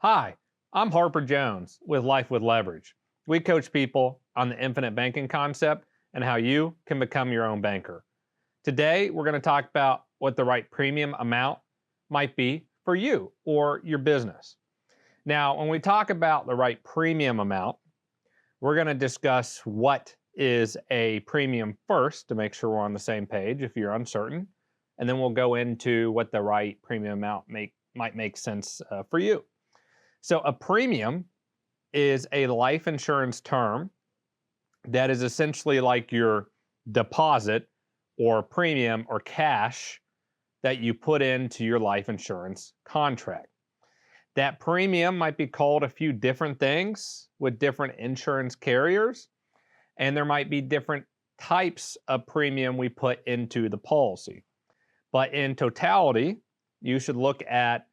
Hi, I'm Harper Jones with Life with Leverage. We coach people on the infinite banking concept and how you can become your own banker. Today, we're going to talk about what the right premium amount might be for you or your business. Now, when we talk about the right premium amount, we're going to discuss what is a premium first to make sure we're on the same page if you're uncertain. And then we'll go into what the right premium amount might make sense for you. So a premium is a life insurance term that is essentially like your deposit or premium or cash that you put into your life insurance contract. That premium might be called a few different things with different insurance carriers, and there might be different types of premium we put into the policy. But in totality, you should look at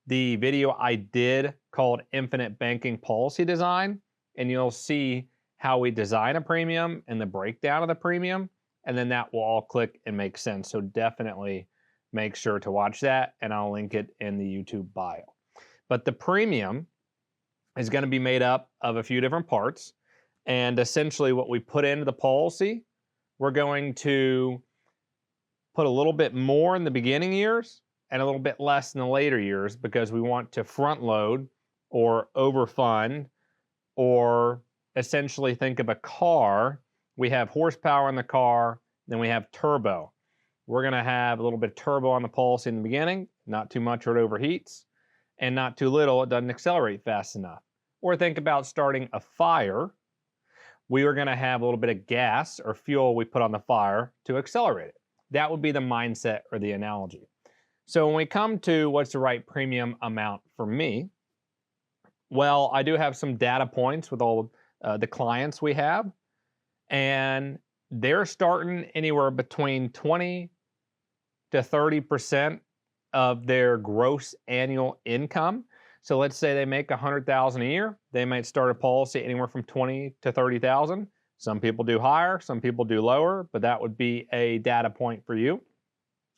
the video I did called Infinite Banking Policy Design, and you'll see how we design a premium and the breakdown of the premium, and then that will all click and make sense. So definitely make sure to watch that, and I'll link it in the YouTube bio. But the premium is going to be made up of a few different parts, and essentially what we put into the policy, we're going to put a little bit more in the beginning years and a little bit less in the later years because we want to front load or overfund, or essentially think of a car. We have horsepower in the car, then we have turbo. We're going to have a little bit of turbo on the policy in the beginning, not too much or it overheats, and not too little, it doesn't accelerate fast enough. Or think about starting a fire. We are going to have a little bit of gas or fuel we put on the fire to accelerate it. That would be the mindset or the analogy. So when we come to what's the right premium amount for me, well, I do have some data points with all the clients we have, and they're starting anywhere between 20 to 30% of their gross annual income. So let's say they make $100,000 a year, they might start a policy anywhere from 20 to 30,000. Some people do higher, some people do lower, but that would be a data point for you.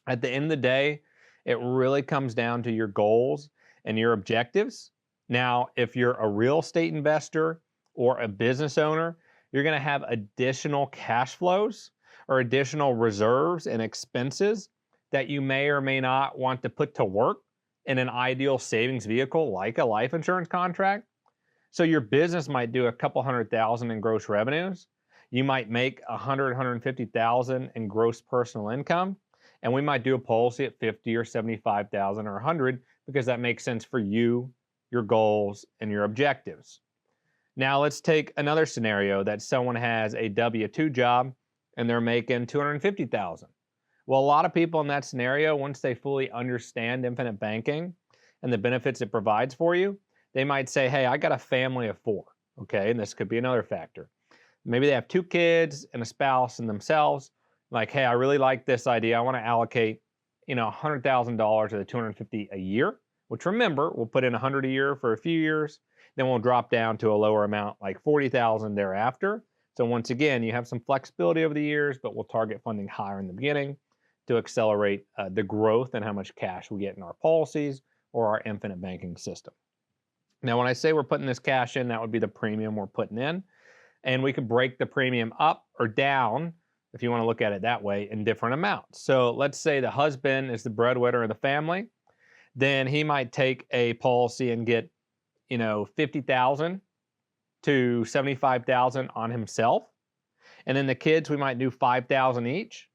At the end of the day, it really comes down to your goals and your objectives. Now, if you're a real estate investor or a business owner, you're going to have additional cash flows or additional reserves and expenses that you may or may not want to put to work in an ideal savings vehicle like a life insurance contract. So your business might do a couple $100,000 in gross revenues. You might make $150,000 in gross personal income, and we might do a policy at 50 or 75,000 or 100 because that makes sense for you, your goals, and your objectives. Now let's take another scenario that someone has a W-2 job and they're making 250,000. Well, a lot of people in that scenario, once they fully understand infinite banking and the benefits it provides for you, they might say, hey, I got a family of 4, okay? And this could be another factor. Maybe they have 2 kids and a spouse and themselves. Like, hey, I really like this idea. I want to allocate, $100,000 to the 250 a year, which remember, we'll put in 100 a year for a few years. Then we'll drop down to a lower amount, like 40,000 thereafter. So once again, you have some flexibility over the years, but we'll target funding higher in the beginning to accelerate the growth and how much cash we get in our policies or our infinite banking system. Now, when I say we're putting this cash in, that would be the premium we're putting in. And we could break the premium up or down, if you want to look at it that way, in different amounts. So let's say the husband is the breadwinner of the family. Then he might take a policy and get, 50,000 to 75,000 on himself. And then the kids, we might do 5,000 each.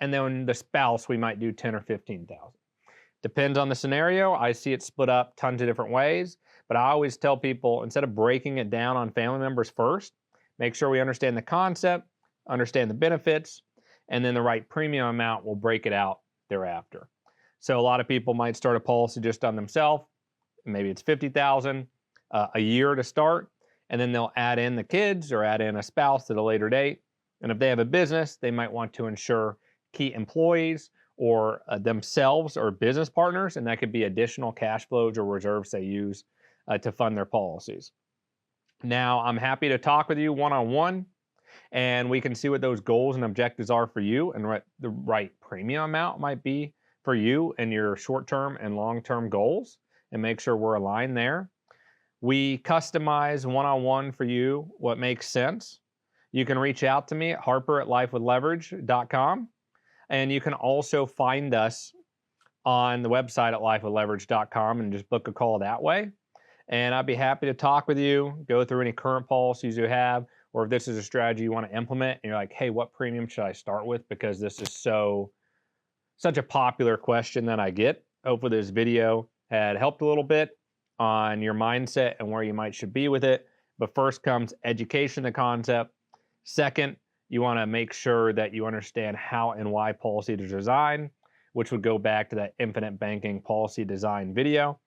And then the spouse, we might do 10 or 15,000. Depends on the scenario. I see it split up tons of different ways, but I always tell people, instead of breaking it down on family members first, make sure we understand the concept, understand the benefits, and then the right premium amount will break it out thereafter. So a lot of people might start a policy just on themselves. Maybe it's 50,000 a year to start, and then they'll add in the kids or add in a spouse at a later date. And if they have a business, they might want to insure key employees or themselves or business partners, and that could be additional cash flows or reserves they use to fund their policies. Now, I'm happy to talk with you one-on-one, and we can see what those goals and objectives are for you and what the right premium amount might be for you and your short-term and long-term goals, and make sure we're aligned there. We customize one-on-one for you what makes sense. You can reach out to me at harper@lifewithleverage.com. And you can also find us on the website at lifewithleverage.com and just book a call that way. And I'd be happy to talk with you, go through any current policies you have, or if this is a strategy you want to implement and you're like, hey, what premium should I start with? Because this is such a popular question that I get. Hopefully this video had helped a little bit on your mindset and where you should be with it. But first comes education, the concept. Second, you want to make sure that you understand how and why policy is designed, which would go back to that infinite banking policy design video.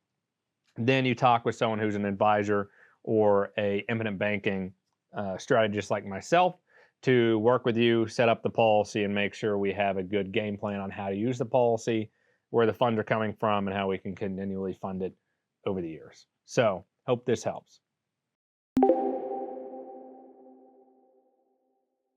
Then you talk with someone who's an advisor or a infinite banking strategist like myself to work with you, set up the policy, and make sure we have a good game plan on how to use the policy, where the funds are coming from, and how we can continually fund it over the years. So, hope this helps.